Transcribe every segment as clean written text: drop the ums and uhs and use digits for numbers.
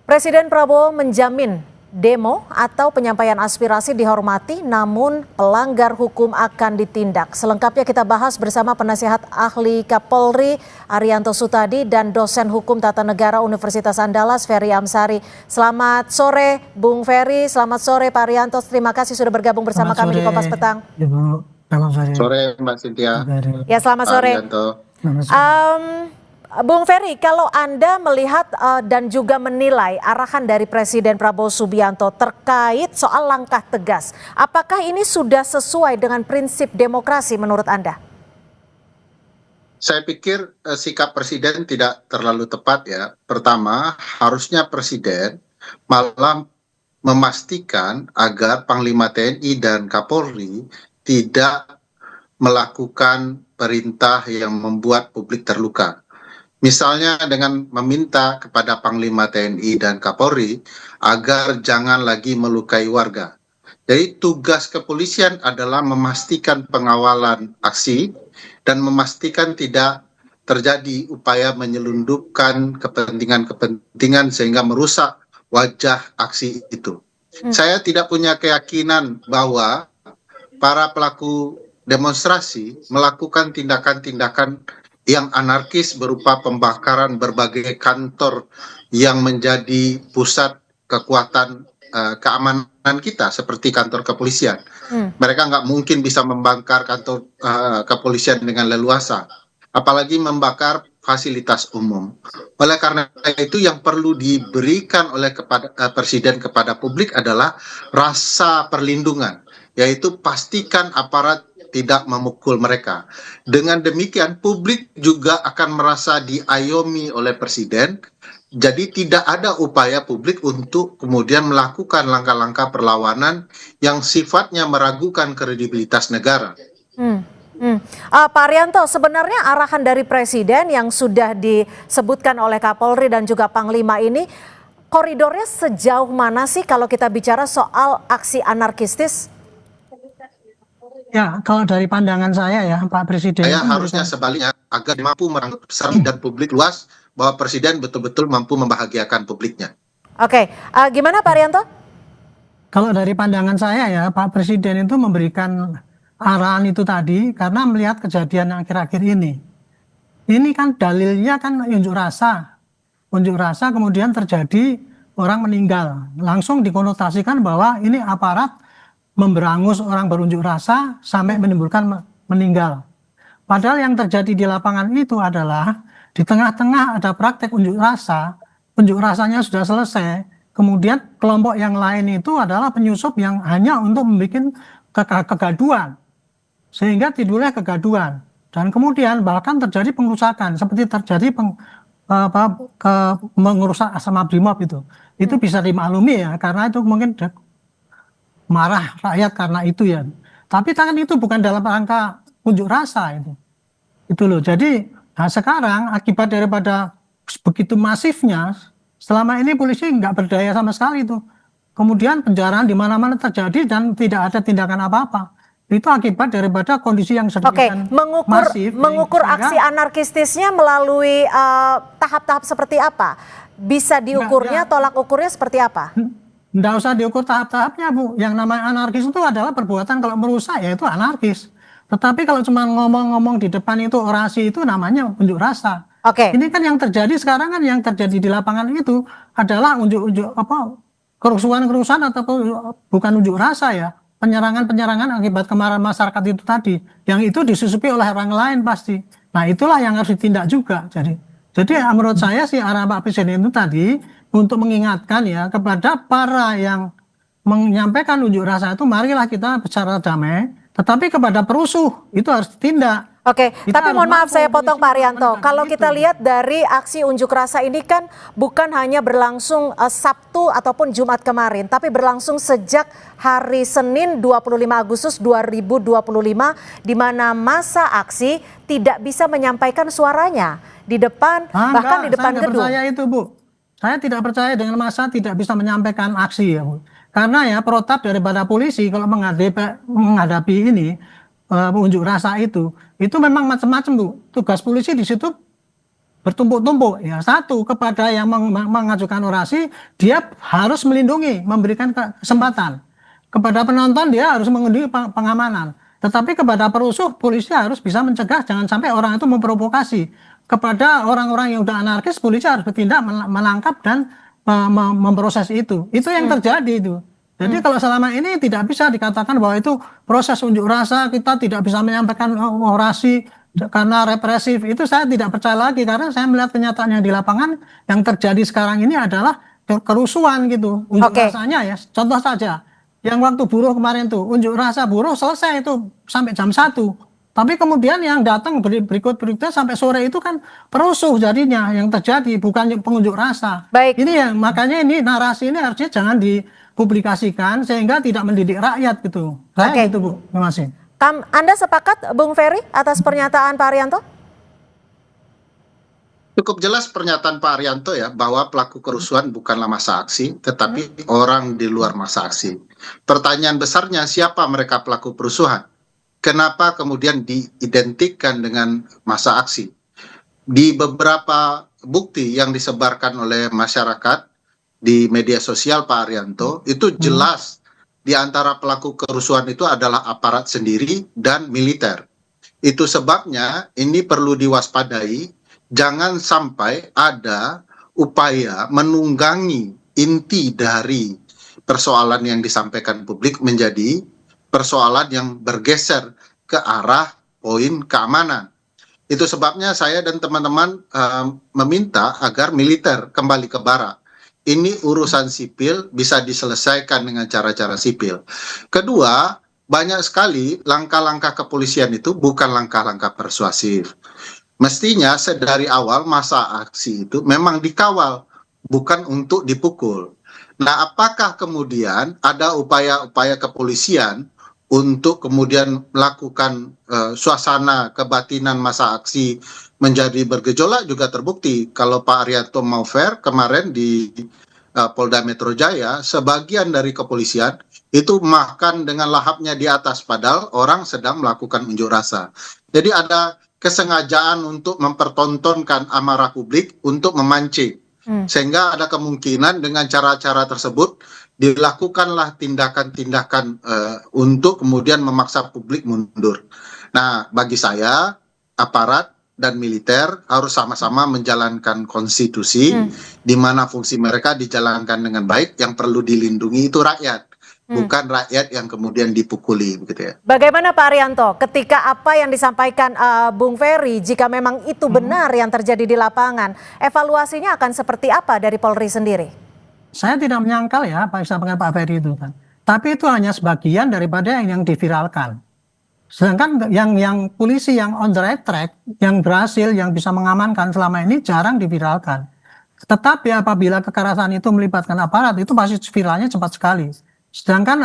Presiden Prabowo menjamin demo atau penyampaian aspirasi dihormati, namun pelanggar hukum akan ditindak. Selengkapnya kita bahas bersama penasihat ahli Kapolri Arianto Sutadi dan dosen hukum tata negara Universitas Andalas Ferry Amsari. Selamat sore Bung Ferry, selamat sore Pak Arianto. Terima kasih sudah bergabung bersama kami di Kompas Petang. Ibu, selamat sore. Sore Mbak Cynthia. Ya, selamat sore. Bung Ferry, kalau Anda melihat dan juga menilai arahan dari Presiden Prabowo Subianto terkait soal langkah tegas, apakah ini sudah sesuai dengan prinsip demokrasi menurut Anda? Saya pikir sikap Presiden tidak terlalu tepat ya. Pertama, harusnya Presiden malah memastikan agar Panglima TNI dan Kapolri tidak melakukan perintah yang membuat publik terluka. Misalnya dengan meminta kepada Panglima TNI dan Kapolri agar jangan lagi melukai warga. Jadi tugas kepolisian adalah memastikan pengawalan aksi dan memastikan tidak terjadi upaya menyelundupkan kepentingan-kepentingan sehingga merusak wajah aksi itu. Saya tidak punya keyakinan bahwa para pelaku demonstrasi melakukan tindakan-tindakan yang anarkis berupa pembakaran berbagai kantor yang menjadi pusat kekuatan keamanan kita seperti kantor kepolisian. Mereka nggak mungkin bisa membakar kantor kepolisian dengan leluasa, apalagi membakar fasilitas umum. Oleh karena itu yang perlu diberikan oleh Presiden kepada publik adalah rasa perlindungan, yaitu pastikan aparat tidak memukul mereka. Dengan demikian publik juga akan merasa diayomi oleh Presiden. Jadi tidak ada upaya publik untuk kemudian melakukan langkah-langkah perlawanan yang sifatnya meragukan kredibilitas negara. Pak Arianto, sebenarnya arahan dari Presiden yang sudah disebutkan oleh Kapolri dan juga Panglima ini, koridornya sejauh mana sih kalau kita bicara soal aksi anarkistis? Ya, kalau dari pandangan saya ya, Pak Presiden. Saya harusnya sebaliknya agar mampu merangkul besar dan publik luas bahwa Presiden betul-betul mampu membahagiakan publiknya. Oke, gimana Pak Arianto? Kalau dari pandangan saya ya, Pak Presiden itu memberikan arahan itu tadi karena melihat kejadian yang akhir-akhir ini. Ini kan dalilnya kan unjuk rasa kemudian terjadi orang meninggal. Langsung dikonotasikan bahwa ini aparat memberangus orang berunjuk rasa sampai menimbulkan meninggal. Padahal yang terjadi di lapangan itu adalah di tengah-tengah ada praktek unjuk rasanya sudah selesai, kemudian kelompok yang lain itu adalah penyusup yang hanya untuk membuat kegaduhan, sehingga timbulnya kegaduhan. Dan kemudian bahkan terjadi pengerusakan, seperti terjadi mengerusak Asma Brimob itu bisa dimaklumi ya, karena itu mungkin marah rakyat karena itu ya. Tapi kan itu bukan dalam rangka unjuk rasa itu loh. Jadi sekarang akibat daripada begitu masifnya, selama ini polisi nggak berdaya sama sekali itu. Kemudian penjaraan di mana-mana terjadi dan tidak ada tindakan apa-apa. Itu akibat daripada kondisi yang sedemikian masif. Mengukur aksi anarkistisnya melalui tahap-tahap seperti apa? Bisa diukurnya, tolak ukurnya seperti apa? Nggak usah diukur tahap-tahapnya, Bu. Yang namanya anarkis itu adalah perbuatan kalau merusak ya itu anarkis. Tetapi kalau cuma ngomong-ngomong di depan itu orasi itu namanya unjuk rasa. Ini kan yang terjadi sekarang kan yang terjadi di lapangan itu adalah kerusuhan-kerusuhan ataupun bukan unjuk rasa ya. Penyerangan-penyerangan akibat kemarahan masyarakat itu tadi. Yang itu disusupi oleh orang lain pasti. Nah itulah yang harus ditindak juga. Jadi menurut saya sih arah Pak Presiden itu tadi untuk mengingatkan ya kepada para yang menyampaikan unjuk rasa itu, marilah kita bicara damai, tetapi kepada perusuh itu harus ditindak. Tapi mohon maaf saya potong Pak Arianto. Kalau kita lihat dari aksi unjuk rasa ini kan bukan hanya berlangsung Sabtu ataupun Jumat kemarin, tapi berlangsung sejak hari Senin 25 Agustus 2025 di mana massa aksi tidak bisa menyampaikan suaranya di depan bahkan di depan gedung. Saya itu, Bu. Saya tidak percaya dengan massa tidak bisa menyampaikan aksi ya, Bu. Karena ya protap daripada polisi kalau menghadapi ini unjuk rasa itu memang macam-macam, Bu. Tugas polisi di situ bertumpuk-tumpuk. Ya, satu, kepada yang mengajukan orasi, dia harus melindungi, memberikan kesempatan. Kepada penonton, dia harus mengunduhi pengamanan. Tetapi kepada perusuh, polisi harus bisa mencegah, jangan sampai orang itu memprovokasi. Kepada orang-orang yang udah anarkis, polisi harus bertindak, menangkap dan memproses itu. Itu yang terjadi itu. Jadi kalau selama ini tidak bisa dikatakan bahwa itu proses unjuk rasa, kita tidak bisa menyampaikan orasi karena represif. Itu saya tidak percaya lagi, karena saya melihat kenyataan yang di lapangan yang terjadi sekarang ini adalah kerusuhan gitu. Unjuk rasanya ya, contoh saja yang waktu buruh kemarin tuh, unjuk rasa buruh selesai itu sampai jam 1. Tapi kemudian yang datang berikut-berikutnya sampai sore itu kan perusuh jadinya yang terjadi, bukan pengunjuk rasa. Baik. Ini yang makanya ini narasi ini harusnya jangan dipublikasikan sehingga tidak mendidik rakyat gitu. Saya gitu Bu, terima kasih. Anda sepakat Bung Ferry atas pernyataan Pak Arianto? Cukup jelas pernyataan Pak Arianto ya, bahwa pelaku kerusuhan bukanlah massa aksi, tetapi orang di luar massa aksi. Pertanyaan besarnya, siapa mereka pelaku kerusuhan? Kenapa kemudian diidentikan dengan massa aksi? Di beberapa bukti yang disebarkan oleh masyarakat di media sosial Pak Arianto, itu jelas di antara pelaku kerusuhan itu adalah aparat sendiri dan militer. Itu sebabnya ini perlu diwaspadai, jangan sampai ada upaya menunggangi inti dari persoalan yang disampaikan publik menjadi persoalan yang bergeser ke arah poin keamanan. Itu sebabnya saya dan teman-teman meminta agar militer kembali ke barak. Ini urusan sipil bisa diselesaikan dengan cara-cara sipil. Kedua, banyak sekali langkah-langkah kepolisian itu bukan langkah-langkah persuasif. Mestinya dari awal masa aksi itu memang dikawal, bukan untuk dipukul. Nah, apakah kemudian ada upaya-upaya kepolisian untuk kemudian melakukan suasana kebatinan masa aksi menjadi bergejolak juga terbukti. Kalau Pak Arianto mau fair, kemarin di Polda Metro Jaya, sebagian dari kepolisian itu makan dengan lahapnya di atas, padahal orang sedang melakukan unjuk rasa. Jadi ada kesengajaan untuk mempertontonkan amarah publik untuk memancing. Sehingga ada kemungkinan dengan cara-cara tersebut dilakukanlah tindakan-tindakan untuk kemudian memaksa publik mundur. Nah, bagi saya, aparat dan militer harus sama-sama menjalankan konstitusi, di mana fungsi mereka dijalankan dengan baik. Yang perlu dilindungi itu rakyat, bukan rakyat yang kemudian dipukuli, begitu ya. Bagaimana Pak Arianto, ketika apa yang disampaikan Bung Ferry, jika memang itu benar yang terjadi di lapangan, evaluasinya akan seperti apa dari Polri sendiri? Saya tidak menyangkal ya apa yang disampaikan Pak Ferry itu kan. Tapi itu hanya sebagian daripada yang diviralkan. Sedangkan yang polisi yang on the right track, yang berhasil, yang bisa mengamankan selama ini jarang diviralkan. Tetapi apabila kekerasan itu melibatkan aparat, itu pasti viralnya cepat sekali. Sedangkan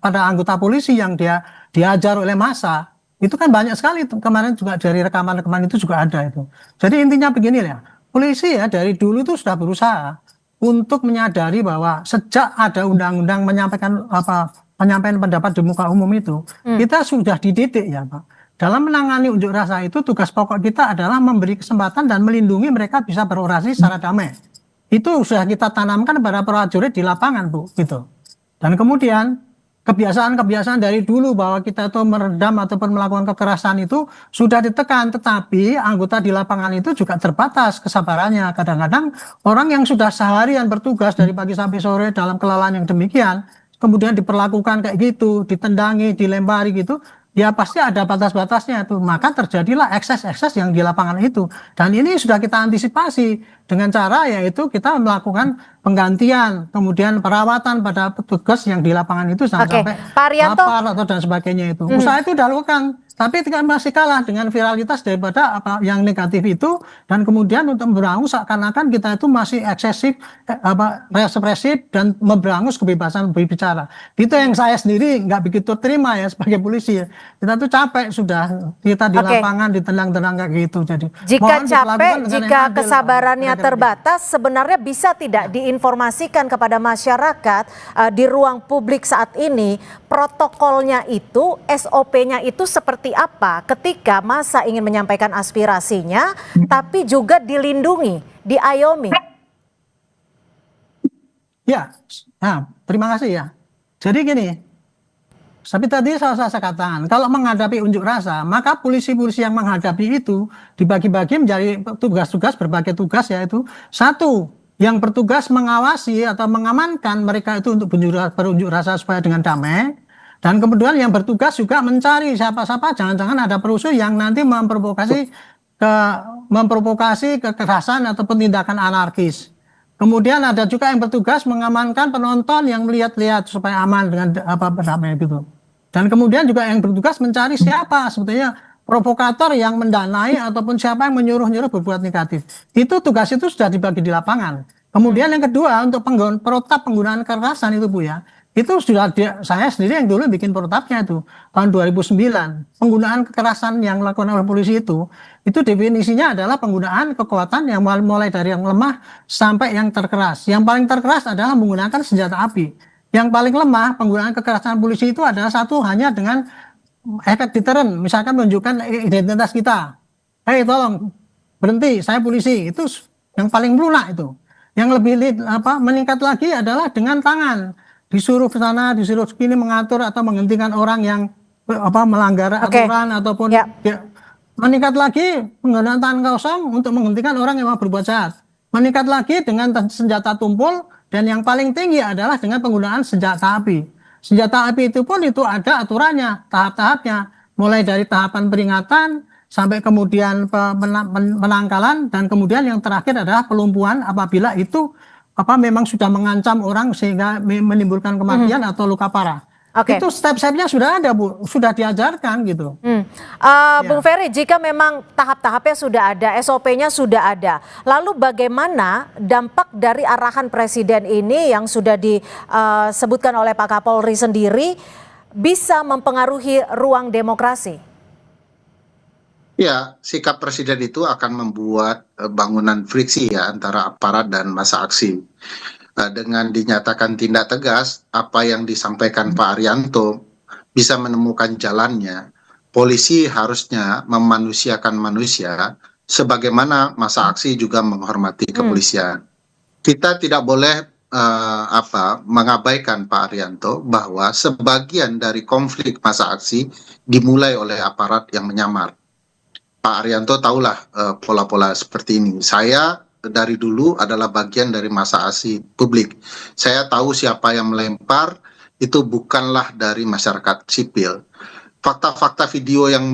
pada anggota polisi yang dia diajar oleh massa, itu kan banyak sekali. Kemarin juga dari rekaman-rekaman itu juga ada itu. Jadi intinya begini ya, polisi ya dari dulu itu sudah berusaha untuk menyadari bahwa sejak ada undang-undang penyampaian pendapat di muka umum itu, kita sudah dididik ya Pak. Dalam menangani unjuk rasa itu tugas pokok kita adalah memberi kesempatan dan melindungi mereka bisa berorasi secara damai. Itu sudah kita tanamkan pada prajurit di lapangan Bu, gitu. Dan kemudian kebiasaan-kebiasaan dari dulu bahwa kita itu meredam ataupun melakukan kekerasan itu sudah ditekan, tetapi anggota di lapangan itu juga terbatas kesabarannya. Kadang-kadang orang yang sudah seharian bertugas dari pagi sampai sore dalam kelelahan yang demikian, kemudian diperlakukan kayak gitu, ditendangi, dilempari gitu, ya pasti ada batas-batasnya itu. Maka terjadilah ekses-ekses yang di lapangan itu. Dan ini sudah kita antisipasi dengan cara yaitu kita melakukan penggantian, kemudian perawatan pada petugas yang di lapangan itu sampai lapar atau dan sebagainya itu. Usaha itu dilakukan, tapi masih kalah dengan viralitas daripada apa yang negatif itu, dan kemudian untuk memberangus seakan-akan kita itu masih eksesif, represif dan memberangus kebebasan berbicara. Itu yang saya sendiri nggak begitu terima ya sebagai polisi ya. Kita tuh capek sudah, kita di lapangan ditendang-tendang kayak gitu. Jadi jika capek, jika kesabarannya terbatas, sebenarnya bisa tidak diinformasikan kepada masyarakat di ruang publik saat ini protokolnya itu, SOP-nya itu seperti seperti apa ketika massa ingin menyampaikan aspirasinya, tapi juga dilindungi, diayomi? Ya, nah, terima kasih ya. Jadi gini, seperti tadi saya katakan, kalau menghadapi unjuk rasa, maka polisi-polisi yang menghadapi itu dibagi-bagi menjadi tugas-tugas, berbagai tugas, yaitu satu, yang bertugas mengawasi atau mengamankan mereka itu untuk berunjuk rasa supaya dengan damai. Dan kemudian yang bertugas juga mencari siapa-siapa, jangan-jangan ada perusuh yang nanti memprovokasi kekerasan ataupun tindakan anarkis. Kemudian ada juga yang bertugas mengamankan penonton yang melihat-lihat supaya aman dengan berdamai gitu. Dan kemudian juga yang bertugas mencari siapa sebetulnya provokator yang mendanai ataupun siapa yang menyuruh-nyuruh berbuat negatif. Itu tugas itu sudah dibagi di lapangan. Kemudian yang kedua untuk protap penggunaan kekerasan itu Bu ya. Itu sudah saya sendiri yang dulu bikin protapnya itu tahun 2009. Penggunaan kekerasan yang dilakukan oleh polisi itu definisinya adalah penggunaan kekuatan yang mulai dari yang lemah sampai yang terkeras. Yang paling terkeras adalah menggunakan senjata api. Yang paling lemah penggunaan kekerasan polisi itu adalah satu hanya dengan efek deteren, misalkan menunjukkan identitas kita. Hei tolong berhenti, saya polisi. Itu yang paling melunak itu. Yang lebih meningkat lagi adalah dengan tangan. Disuruh ke sana, disuruh sini mengatur atau menghentikan orang yang melanggar aturan ataupun ya, meningkat lagi penggunaan tangan kosong untuk menghentikan orang yang mau berbuat jahat. Meningkat lagi dengan senjata tumpul dan yang paling tinggi adalah dengan penggunaan senjata api. Senjata api itu pun itu ada aturannya, tahap-tahapnya. Mulai dari tahapan peringatan sampai kemudian penangkalan dan kemudian yang terakhir adalah pelumpuhan apabila itu memang sudah mengancam orang sehingga menimbulkan kematian atau luka parah. Itu step-stepnya sudah ada Bu, sudah diajarkan gitu. Bung Ferry, jika memang tahap-tahapnya sudah ada, SOP-nya sudah ada, lalu bagaimana dampak dari arahan Presiden ini yang sudah disebutkan oleh Pak Kapolri sendiri bisa mempengaruhi ruang demokrasi? Ya, sikap Presiden itu akan membuat bangunan friksi ya antara aparat dan massa aksi. Dengan dinyatakan tindak tegas, apa yang disampaikan Pak Arianto bisa menemukan jalannya. Polisi harusnya memanusiakan manusia, sebagaimana massa aksi juga menghormati kepolisian. Kita tidak boleh mengabaikan Pak Arianto bahwa sebagian dari konflik massa aksi dimulai oleh aparat yang menyamar. Pak Arianto tahulah pola-pola seperti ini. Saya dari dulu adalah bagian dari massa aksi publik. Saya tahu siapa yang melempar itu bukanlah dari masyarakat sipil. Fakta-fakta video yang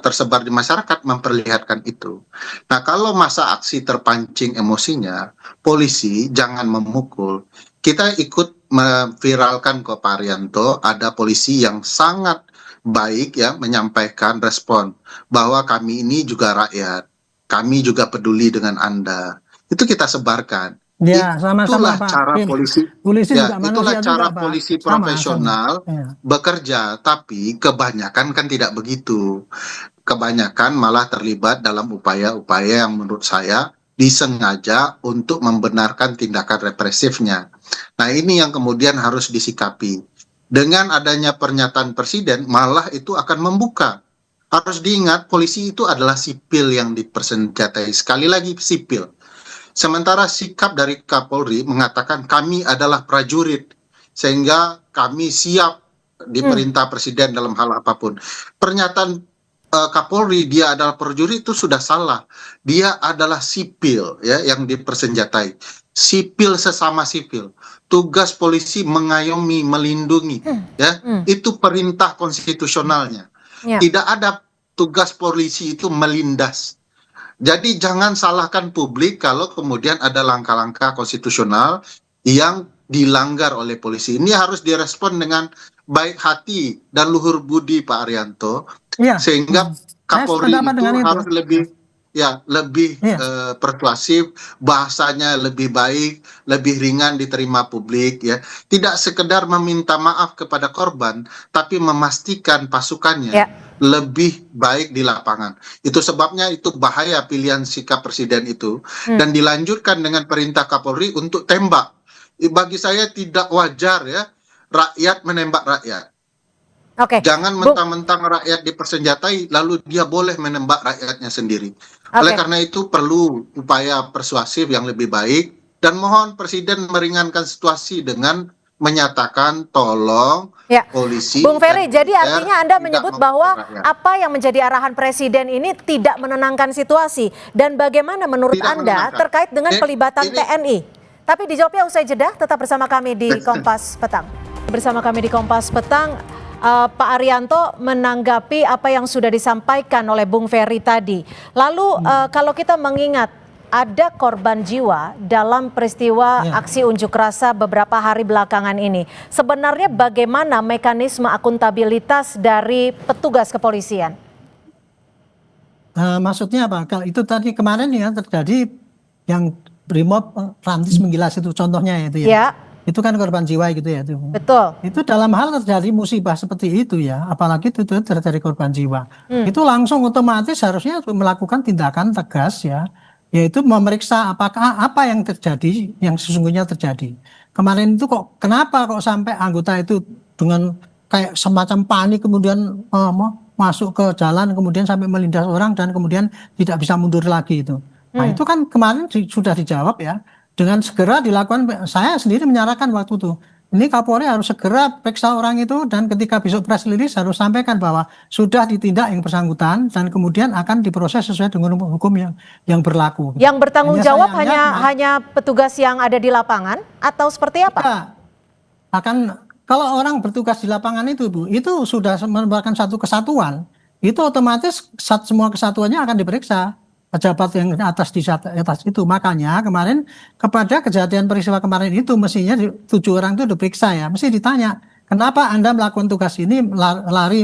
tersebar di masyarakat memperlihatkan itu. Nah, kalau massa aksi terpancing emosinya, polisi jangan memukul. Kita ikut memviralkan ke Pak Arianto, ada polisi yang sangat baik ya menyampaikan respon bahwa kami ini juga rakyat, kami juga peduli dengan Anda. Itu kita sebarkan. Ya, sama-sama Itulah cara polisi. Ya, itulah cara polisi profesional bekerja. Tapi kebanyakan kan tidak begitu. Kebanyakan malah terlibat dalam upaya-upaya yang menurut saya disengaja untuk membenarkan tindakan represifnya. Nah, ini yang kemudian harus disikapi. Dengan adanya pernyataan Presiden, malah itu akan membuka. Harus diingat, polisi itu adalah sipil yang dipersenjatai. Sekali lagi, sipil. Sementara sikap dari Kapolri mengatakan kami adalah prajurit, sehingga kami siap diperintah Presiden dalam hal apapun. Pernyataan Kapolri dia adalah prajurit itu sudah salah. Dia adalah sipil ya yang dipersenjatai. Sipil sesama sipil. Tugas polisi mengayomi, melindungi, ya itu perintah konstitusionalnya. Tidak ada tugas polisi itu melindas. Jadi jangan salahkan publik kalau kemudian ada langkah-langkah konstitusional yang dilanggar oleh polisi. Ini harus direspon dengan baik hati dan luhur budi Pak Arianto, sehingga Kapolri itu harus lebih persuasif, bahasanya lebih baik, lebih ringan diterima publik ya. Tidak sekedar meminta maaf kepada korban, tapi memastikan pasukannya lebih baik di lapangan. Itu sebabnya itu bahaya pilihan sikap Presiden itu dan dilanjutkan dengan perintah Kapolri untuk tembak. Bagi saya tidak wajar ya rakyat menembak rakyat. Oke, Jangan Bung. mentang-mentang rakyat dipersenjatai, lalu dia boleh menembak rakyatnya sendiri. Oleh Oke. karena itu perlu upaya persuasif yang lebih baik, dan mohon Presiden meringankan situasi dengan menyatakan tolong Ya, polisi Bung Ferry, dan jadi militer artinya Anda tidak menyebut memukul bahwa rakyat. apa yang menjadi arahan Presiden ini tidak menenangkan situasi. Dan bagaimana menurut Tidak Anda menenangkan. terkait dengan pelibatan Ini TNI? Tapi dijawabnya usai jeda, tetap bersama kami di Kompas Petang. Bersama kami di Kompas Petang, Pak Arianto menanggapi apa yang sudah disampaikan oleh Bung Ferry tadi. Lalu kalau kita mengingat ada korban jiwa dalam peristiwa aksi unjuk rasa beberapa hari belakangan ini. Sebenarnya bagaimana mekanisme akuntabilitas dari petugas kepolisian? Maksudnya apa? Kalau itu tadi kemarin ya terjadi yang Brimob Rantis menggilas itu contohnya itu ya. Ya, Itu kan korban jiwa gitu ya itu. betul. Itu dalam hal terjadi musibah seperti itu ya, apalagi itu terjadi korban jiwa. Itu langsung otomatis harusnya melakukan tindakan tegas ya, yaitu memeriksa apakah apa yang terjadi, yang sesungguhnya terjadi. Kemarin itu kenapa kok sampai anggota itu dengan kayak semacam panik kemudian masuk ke jalan kemudian sampai melindas orang dan kemudian tidak bisa mundur lagi itu. Nah itu kan kemarin sudah dijawab ya, dengan segera dilakukan. Saya sendiri menyarankan waktu itu, ini Kapolri harus segera periksa orang itu dan ketika besok press release harus sampaikan bahwa sudah ditindak yang bersangkutan dan kemudian akan diproses sesuai dengan hukum yang berlaku. Yang bertanggung jawab sayangnya, hanya petugas yang ada di lapangan atau seperti apa? ya, akan kalau orang bertugas di lapangan itu Bu, itu sudah merupakan satu kesatuan, itu otomatis semua kesatuannya akan diperiksa pejabat yang di atas itu. Makanya kemarin kepada kejadian peristiwa kemarin itu mestinya 7 orang itu diperiksa ya, mesti ditanya kenapa Anda melakukan tugas ini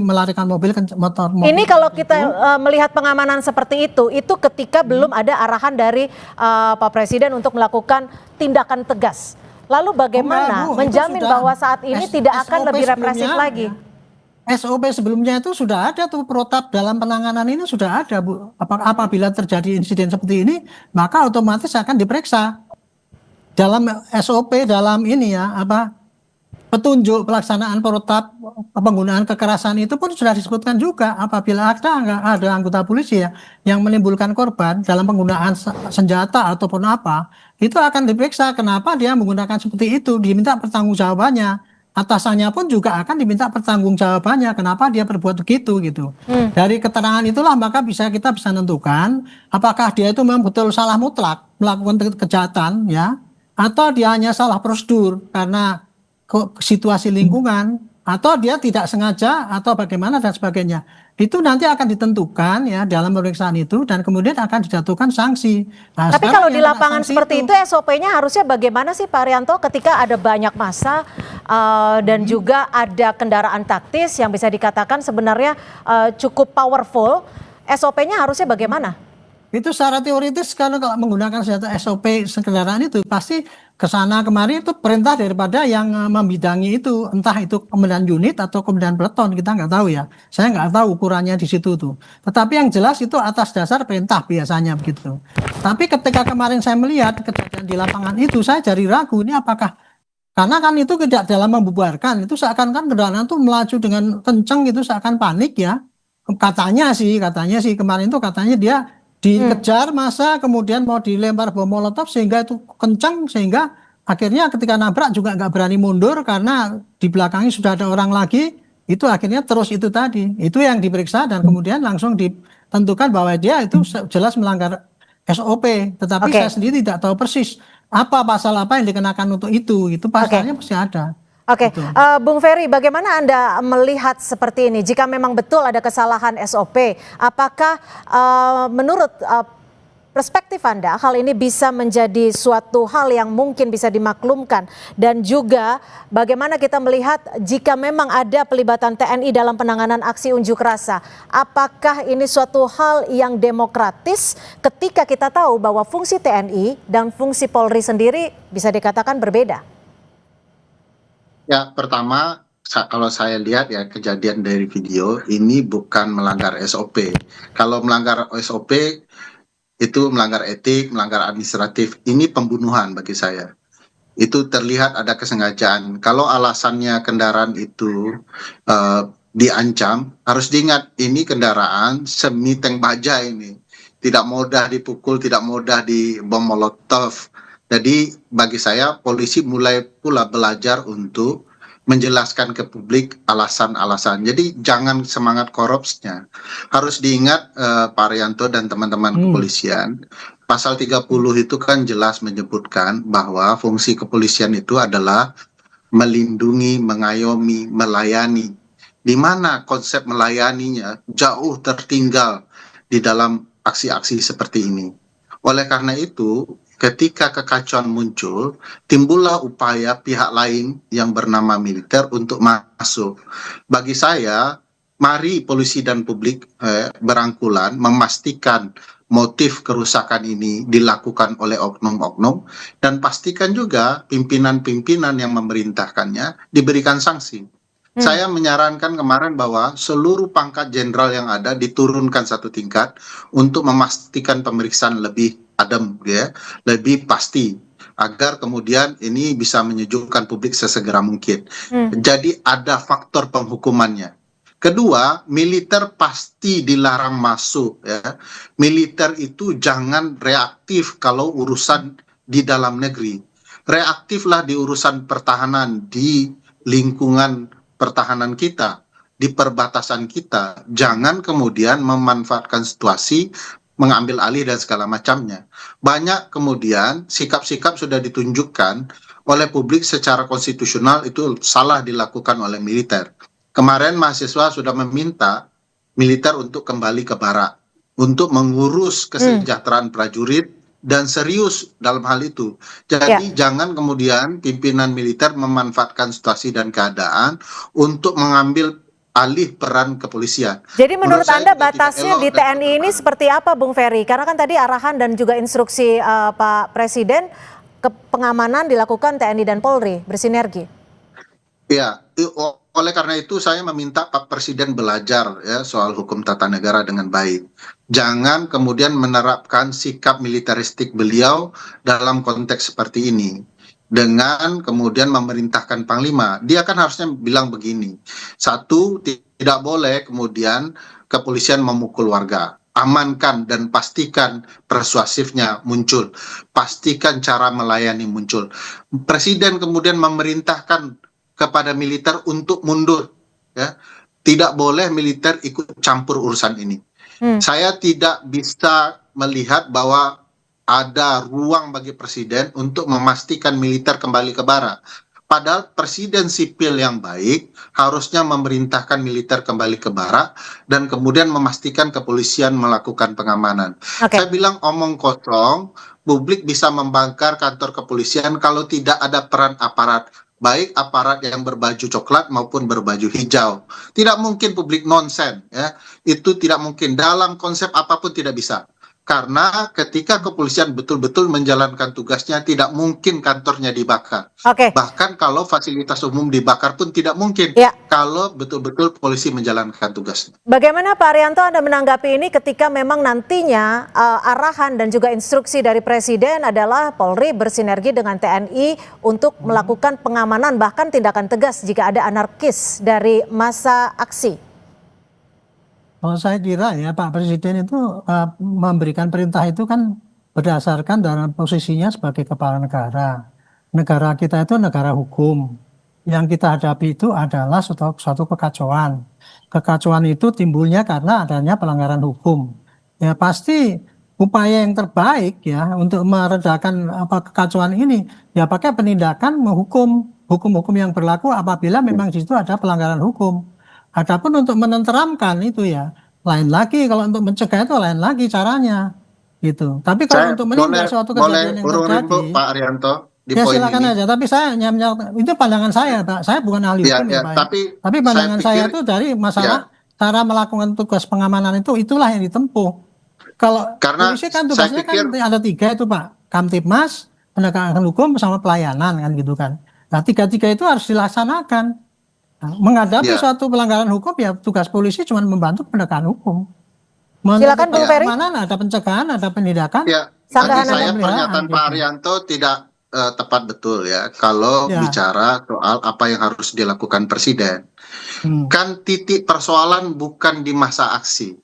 melarikan motor. Ini kalau kita melihat pengamanan seperti itu ketika belum ada arahan dari Pak Presiden untuk melakukan tindakan tegas. Lalu bagaimana menjamin bahwa saat ini tidak akan lebih represif lagi? SOP sebelumnya itu sudah ada tuh, protap dalam penanganan ini sudah ada Bu. Apabila terjadi insiden seperti ini, maka otomatis akan diperiksa. Dalam SOP, dalam ini ya, petunjuk pelaksanaan protap penggunaan kekerasan itu pun sudah disebutkan juga apabila ada anggota polisi ya yang menimbulkan korban dalam penggunaan senjata ataupun apa, itu akan diperiksa kenapa dia menggunakan seperti itu, diminta pertanggungjawabannya. Atasannya pun juga akan diminta pertanggungjawabannya kenapa dia berbuat begitu gitu. Dari keterangan itulah maka kita bisa menentukan apakah dia itu memang betul salah mutlak melakukan kejahatan ya, atau dia hanya salah prosedur karena situasi lingkungan, atau dia tidak sengaja atau bagaimana dan sebagainya. Itu nanti akan ditentukan ya dalam pemeriksaan itu dan kemudian akan dijatuhkan sanksi. Nah, tapi kalau di lapangan seperti itu SOP-nya harusnya bagaimana sih Pak Arianto ketika ada banyak massa dan juga ada kendaraan taktis yang bisa dikatakan sebenarnya cukup powerful, SOP-nya harusnya bagaimana? Itu secara teoritis kalau menggunakan senjata SOP kendaraan itu pasti kesana kemari itu perintah daripada yang membidangi itu, entah itu komandan unit atau komandan peleton, kita nggak tahu ya. Saya nggak tahu ukurannya di situ tuh. Tetapi yang jelas itu atas dasar perintah biasanya begitu. Tapi ketika kemarin saya melihat kejadian di lapangan itu, saya jadi ragu ini apakah karena kan itu tidak dalam membubarkan, itu seakan-akan kendaraan itu melaju dengan kenceng gitu, seakan panik ya. Katanya sih kemarin itu katanya dia dikejar masa kemudian mau dilempar bom molotov sehingga itu kencang sehingga akhirnya ketika nabrak juga nggak berani mundur karena di belakangnya sudah ada orang lagi, itu akhirnya terus itu tadi itu yang diperiksa dan kemudian langsung ditentukan bahwa dia itu jelas melanggar SOP, tetapi saya sendiri tidak tahu persis apa pasal apa yang dikenakan untuk itu pasalnya pasti ada. Oke, Bung Ferry, bagaimana Anda melihat seperti ini? Jika memang betul ada kesalahan SOP, apakah menurut perspektif Anda hal ini bisa menjadi suatu hal yang mungkin bisa dimaklumkan? Dan juga bagaimana kita melihat jika memang ada pelibatan TNI dalam penanganan aksi unjuk rasa? Apakah ini suatu hal yang demokratis ketika kita tahu bahwa fungsi TNI dan fungsi Polri sendiri bisa dikatakan berbeda? Ya, pertama kalau saya lihat ya kejadian dari video ini bukan melanggar SOP. Kalau melanggar SOP itu melanggar etik, melanggar administratif. Ini pembunuhan bagi saya. Itu terlihat ada kesengajaan. Kalau alasannya kendaraan itu diancam, harus diingat ini kendaraan semi tank baja ini. Tidak mudah dipukul, tidak mudah dibom molotov. Jadi bagi saya polisi mulai pula belajar untuk menjelaskan ke publik alasan-alasan. Jadi jangan semangat korupsnya. Harus diingat Pak Arianto dan teman-teman kepolisian, pasal 30 itu kan jelas menyebutkan bahwa fungsi kepolisian itu adalah melindungi, mengayomi, melayani. Di mana konsep melayaninya jauh tertinggal di dalam aksi-aksi seperti ini. Oleh karena itu, ketika kekacauan muncul, timbullah upaya pihak lain yang bernama militer untuk masuk. Bagi saya, mari polisi dan publik berangkulan memastikan motif kerusakan ini dilakukan oleh oknum-oknum, dan pastikan juga pimpinan-pimpinan yang memerintahkannya diberikan sanksi. Saya menyarankan kemarin bahwa seluruh pangkat jenderal yang ada diturunkan satu tingkat untuk memastikan pemeriksaan lebih adem, ya, lebih pasti, agar kemudian ini bisa menyejukkan publik sesegera mungkin. Jadi ada faktor penghukumannya. Kedua, militer pasti dilarang masuk, ya. Militer itu jangan reaktif kalau urusan di dalam negeri. Reaktiflah di urusan pertahanan, di lingkungan pertahanan kita, di perbatasan kita. Jangan kemudian memanfaatkan situasi, mengambil alih dan segala macamnya. Banyak kemudian sikap-sikap sudah ditunjukkan oleh publik secara konstitusional itu salah dilakukan oleh militer. Kemarin mahasiswa sudah meminta militer untuk kembali ke barak, untuk mengurus kesejahteraan prajurit, dan serius dalam hal itu. Jadi jangan kemudian pimpinan militer memanfaatkan situasi dan keadaan untuk mengambil alih peran kepolisian. Jadi menurut Anda batasnya di TNI ini seperti apa, Bung Ferry? Karena kan tadi arahan dan juga instruksi Pak Presiden ke pengamanan dilakukan TNI dan Polri bersinergi. Ya, oleh karena itu saya meminta Pak Presiden belajar ya soal hukum tata negara dengan baik. Jangan kemudian menerapkan sikap militeristik beliau dalam konteks seperti ini. Dengan kemudian memerintahkan Panglima, dia kan harusnya bilang begini. Satu, tidak boleh kemudian kepolisian memukul warga. Amankan dan pastikan persuasifnya muncul. Pastikan cara melayani muncul. Presiden kemudian memerintahkan kepada militer untuk mundur, ya. Tidak boleh militer ikut campur urusan ini. Saya tidak bisa melihat bahwa ada ruang bagi presiden untuk memastikan militer kembali ke barak. Padahal presiden sipil yang baik harusnya memerintahkan militer kembali ke barak dan kemudian memastikan kepolisian melakukan pengamanan. Saya bilang omong kosong, publik bisa membangkar kantor kepolisian kalau tidak ada peran aparat, baik aparat yang berbaju coklat maupun berbaju hijau. Tidak mungkin publik nonsen, ya. Itu tidak mungkin. Dalam konsep apapun tidak bisa. Karena ketika kepolisian betul-betul menjalankan tugasnya, tidak mungkin kantornya dibakar. Bahkan kalau fasilitas umum dibakar pun tidak mungkin. Kalau betul-betul polisi menjalankan tugasnya. Bagaimana Pak Arianto Anda menanggapi ini ketika memang nantinya arahan dan juga instruksi dari Presiden adalah Polri bersinergi dengan TNI untuk melakukan pengamanan, bahkan tindakan tegas jika ada anarkis dari masa aksi? Kalau saya kira ya Pak Presiden itu memberikan perintah itu kan berdasarkan dalam posisinya sebagai kepala negara. Negara kita itu negara hukum. Yang kita hadapi itu adalah suatu kekacauan. Kekacauan itu timbulnya karena adanya pelanggaran hukum. Ya pasti upaya yang terbaik ya untuk meredakan kekacauan ini ya pakai penindakan menghukum, hukum-hukum yang berlaku apabila memang di situ ada pelanggaran hukum. Adapun untuk menenteramkan itu ya lain lagi, kalau untuk mencegah itu lain lagi caranya gitu. Tapi kalau untuk menindak suatu kejadian yang terjadi, Pak Arianto, ya silakan aja. Tapi saya itu pandangan saya, Pak. Saya bukan ahli hukum ya, Pak. Tapi pandangan saya itu dari masalah cara melakukan tugas pengamanan itulah yang ditempuh. Kalau polisi kan tugasnya kan ada 3 itu Pak, Kamtibmas, penegakan hukum sama pelayanan kan gitu kan. Nah 3 itu harus dilaksanakan. Menghadapi suatu pelanggaran hukum ya tugas polisi cuma membantu penegakan hukum. Silakan Bung Ferry. Ada pencegahan, ada penindakan. Ya, bagi saya pernyataan Pak Arianto tidak tepat betul ya kalau Ya. bicara soal apa yang harus dilakukan presiden. Hmm. Kan titik persoalan bukan di masa aksi,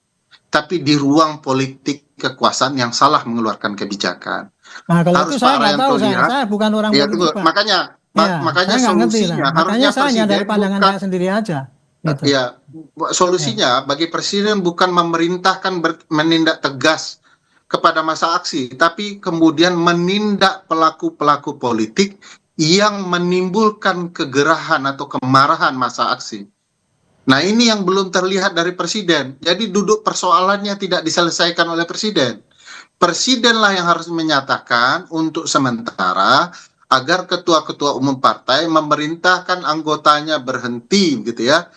tapi di ruang politik kekuasaan yang salah mengeluarkan kebijakan. Nah, kalau Harus itu saya Pak nggak tahu, Arianto lihat, saya bukan orang ya politik, tunggu, Pak. makanya Ya, makanya saya nggak ngerti lah. solusinya Makanya harusnya saya hanya dari presiden pandangan bukan saya sendiri aja. Gitu. ya Ya. solusinya bagi presiden bukan memerintahkan menindak tegas kepada masa aksi, tapi kemudian menindak pelaku-pelaku politik yang menimbulkan kegerahan atau kemarahan masa aksi. Nah, ini yang belum terlihat dari presiden. Jadi duduk persoalannya tidak diselesaikan oleh presiden. Presidenlah yang harus menyatakan untuk sementara agar ketua-ketua umum partai memerintahkan anggotanya berhenti gitu ya,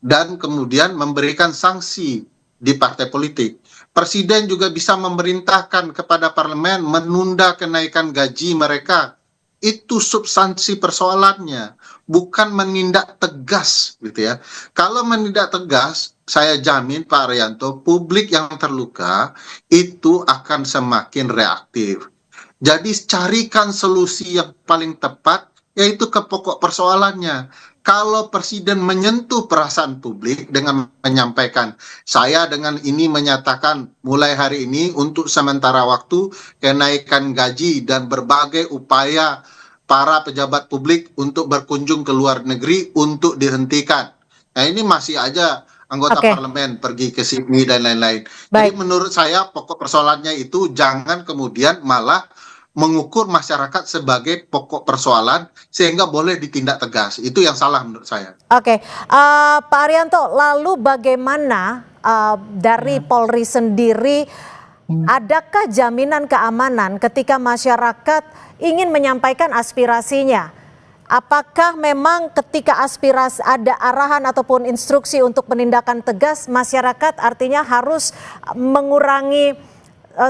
dan kemudian memberikan sanksi di partai politik. Presiden juga bisa memerintahkan kepada parlemen menunda kenaikan gaji mereka. Itu substansi persoalannya, bukan menindak tegas gitu ya. Kalau menindak tegas, saya jamin Pak Arianto, publik yang terluka itu akan semakin reaktif. Jadi carikan solusi yang paling tepat, yaitu ke pokok persoalannya. Kalau presiden menyentuh perasaan publik dengan menyampaikan, saya dengan ini menyatakan mulai hari ini untuk sementara waktu kenaikan gaji dan berbagai upaya para pejabat publik untuk berkunjung ke luar negeri untuk dihentikan. Nah, ini masih aja anggota parlemen pergi ke Sydney dan lain-lain. Jadi menurut saya pokok persoalannya itu jangan kemudian malah mengukur masyarakat sebagai pokok persoalan sehingga boleh ditindak tegas. Itu yang salah menurut saya. Oke, Pak Arianto, lalu bagaimana dari Polri sendiri, adakah jaminan keamanan ketika masyarakat ingin menyampaikan aspirasinya? Apakah memang ketika aspirasi ada arahan ataupun instruksi untuk penindakan tegas, masyarakat artinya harus mengurangi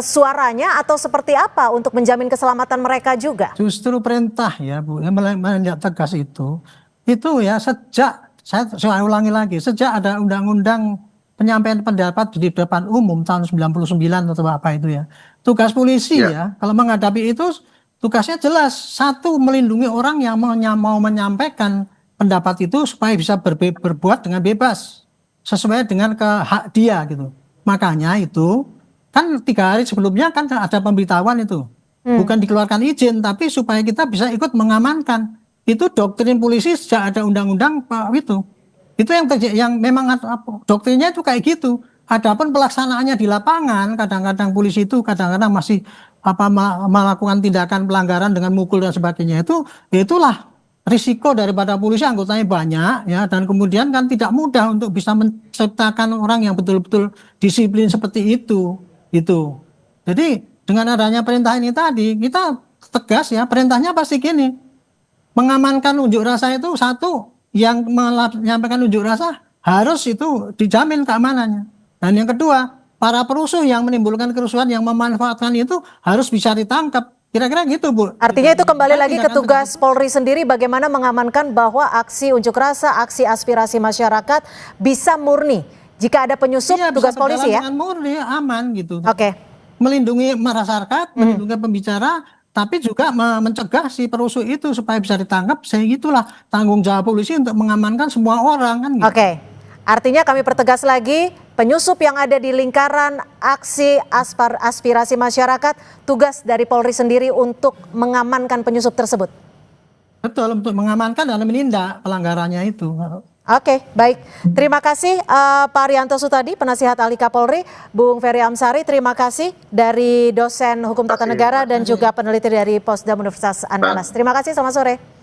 suaranya atau seperti apa untuk menjamin keselamatan mereka juga? Justru perintah ya Bu, yang menindak tegas itu ya sejak, saya ulangi lagi, sejak ada undang-undang penyampaian pendapat di depan umum tahun 99 atau apa itu ya. Tugas polisi ya, kalau menghadapi itu tugasnya jelas, satu melindungi orang yang mau menyampaikan pendapat itu supaya bisa berbuat dengan bebas sesuai dengan hak dia gitu. Makanya itu kan 3 hari sebelumnya kan ada pemberitahuan itu, bukan dikeluarkan izin, tapi supaya kita bisa ikut mengamankan. Itu doktrin polisi sejak ada undang-undang itu yang memang doktrinnya itu kayak gitu. Adapun pelaksanaannya di lapangan, kadang-kadang polisi itu kadang-kadang masih melakukan tindakan pelanggaran dengan mukul dan sebagainya. Itulah risiko daripada polisi, anggotanya banyak ya, dan kemudian kan tidak mudah untuk bisa menciptakan orang yang betul-betul disiplin seperti itu. Gitu. Jadi dengan adanya perintah ini tadi, kita tegas ya, perintahnya pasti gini, mengamankan unjuk rasa itu satu, yang menyampaikan unjuk rasa harus itu dijamin keamanannya. Dan yang kedua, para perusuh yang menimbulkan kerusuhan, yang memanfaatkan itu harus bisa ditangkap. Kira-kira gitu Bu. Artinya itu kembali lagi ke tugas Polri sendiri, bagaimana mengamankan bahwa aksi unjuk rasa, aksi aspirasi masyarakat bisa murni. Jika ada penyusup, tugas polisi ya? Dengan murni, aman gitu. Oke. Melindungi masyarakat, melindungi pembicara, tapi juga mencegah si perusuh itu supaya bisa ditangkap. Sehingga itulah tanggung jawab polisi untuk mengamankan semua orang kan gitu. Oke. Artinya kami pertegas lagi, penyusup yang ada di lingkaran aksi aspirasi masyarakat, tugas dari Polri sendiri untuk mengamankan penyusup tersebut. Betul, untuk mengamankan dan menindak pelanggarannya itu. Oke, baik. Terima kasih Pak Arianto Sutadi, penasihat ahli Kapolri, Bung Ferry Amsari, terima kasih dari dosen hukum tata negara dan juga peneliti dari Posdam Universitas Andalas. Terima kasih, selamat sore.